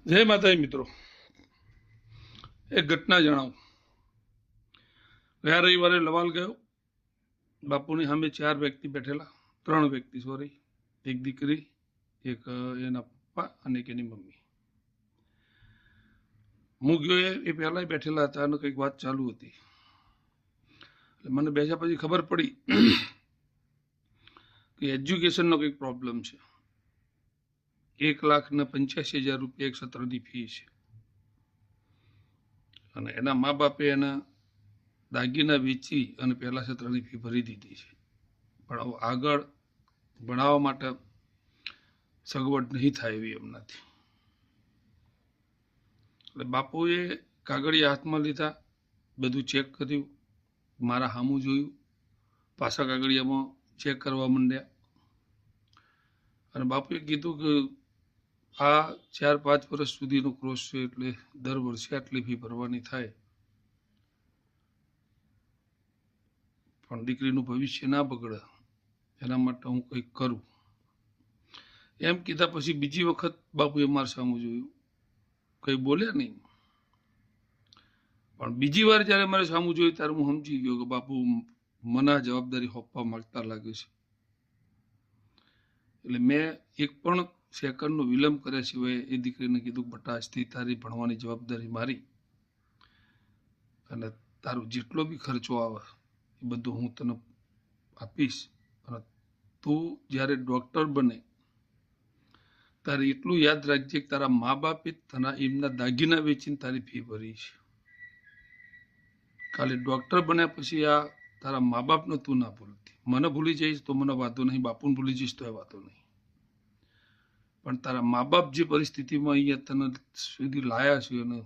જય માતાજી મિત્રો, એક ઘટના જણાવું। ગયા રવિવારે લવાલ ગયો। બાપુની સામે 4 વ્યક્તિ બેઠેલા, 3 વ્યક્તિ સોરી, એક દીકરી, એક એના પપ્પા અને એક એની મમ્મી। હું ગયો એ પહેલા બેઠેલા હતા અને કંઈક વાત ચાલુ હતી। એટલે મને બેસ્યા પછી ખબર પડી કે એજ્યુકેશનનો કંઈક પ્રોબ્લેમ છે। 1,85,000 રૂપિયા એક સત્રની ફી છે અને એના મા બાપે એના દાગીના વેચી અને પહેલા સત્રની ફી ભરી દીધી છે, પણ હવે આગળ ભણાવવા માટે સગવડ નહીં થાય એવી એમનાથી। એટલે બાપુએ કાગળિયા હાથમાં લીધા, બધું ચેક કર્યું, મારા સામું જોયું, પાછા કાગળિયામાં ચેક કરવા માંડ્યા અને બાપુએ કીધું કે આ 4-5 વર્ષ સુધીનો કોર્સ છે, એટલે દર વર્ષે આટલી ફી ભરવાની થાય, પણ દીકરીનું ભવિષ્ય ના બગડે એના માટે હું કંઈક કરું એમ કીધા પછી બીજી વખત બાપુએ મારા સામું જોયું, કંઈ બોલ્યા નહીં, પણ બીજી વાર જ્યારે મારે સામું જોયું ત્યારે હું સમજી ગયો કે બાપુ મને આ જવાબદારી સોંપવા માંગતા લાગે છે। એટલે મેં એક પણ સેકન્ડનો વિલંબ કર્યા સિવાય એ દીકરીને કીધું, બટા આજથી તારી ભણવાની જવાબદારી મારી અને તારો જેટલો બી ખર્ચો આવે એ બધું હું તને આપીશ અને તું જ્યારે ડૉક્ટર બને તારે એટલું યાદ રાખજે કે તારા મા બાપે તને એમના દાગીના વેચીને તારી ફી ભરી છે। ખાલી ડૉક્ટર બન્યા પછી આ તારા મા બાપને તું ના ભૂલતી। મને ભૂલી જઈશ તો મને વાંધો નહીં, બાપુને ભૂલી જઈશ તો એ વાંધો નહીં, પણ તારા મા બાપ જે પરિસ્થિતિમાં અહીંયા તને સુધી લાયા છે અને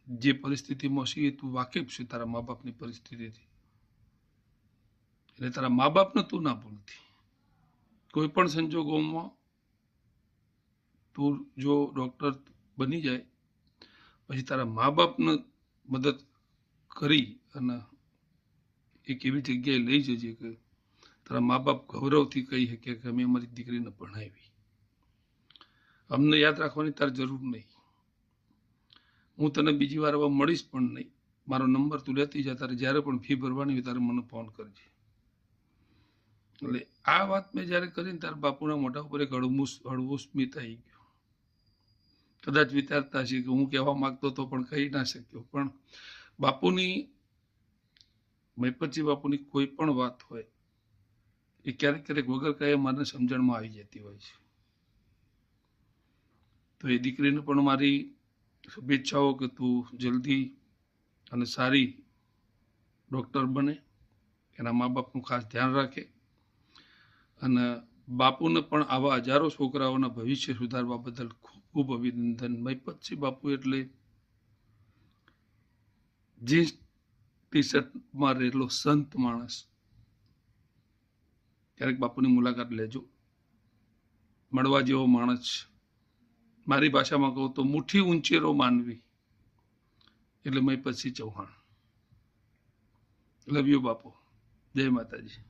જે પરિસ્થિતિમાં છે એ તું વાકેફ છે તારા મા બાપની પરિસ્થિતિથી, એટલે તારા મા બાપને તું ના ભૂલતી। કોઈ પણ સંજોગોમાં તું જો ડૉક્ટર બની જાય પછી તારા મા બાપને મદદ કરી અને એક એવી જગ્યાએ લઈ જજે કે તારા મા બાપ ગૌરવથી કહી શકે કે અમે અમારી દીકરીને ભણાવી, અમને યાદ રાખવાની તારે જરૂર નહીં, હું તને બીજી વાર હવે મળીશ પણ નહીં, મારો નંબર તું લેતી જા, તારે જ્યારે પણ ફી ભરવાની હોય ત્યારે મને ફોન કરજે। એટલે આ વાત મેં જ્યારે કરીને ત્યારે બાપુના મોઢા ઉપર એક હળવું સ્મિત આવી ગયું। કદાચ વિચારતા હશે કે હું કહેવા માંગતો હતો પણ કહી ના શક્યો, પણ બાપુની મહિપતજી બાપુની કોઈ પણ વાત હોય એ ક્યારેક ક્યારેક વગર કહે મને સમજણમાં આવી જતી હોય છે। તો એ દીકરીને પણ મારી શુભેચ્છાઓ કે તું જલ્દી અને સારી ડૉક્ટર બને, એના મા બાપનું ખાસ ધ્યાન રાખે અને બાપુને પણ આવા હજારો છોકરાઓના ભવિષ્ય સુધારવા બદલ ખૂબ ખૂબ અભિનંદન। મહિપતસિંહ બાપુ એટલે જીન્સ ટી શર્ટમાં રહેલો સંત માણસ। ક્યારેક બાપુની મુલાકાત લેજો, મળવા જેવો માણસ, મારી ભાષામાં કહું તો મુઠ્ઠી ઊંચેરો માનવી એટલે મહિપતસિંહ ચૌહાણ। લવ યુ બાપુ, જય માતાજી।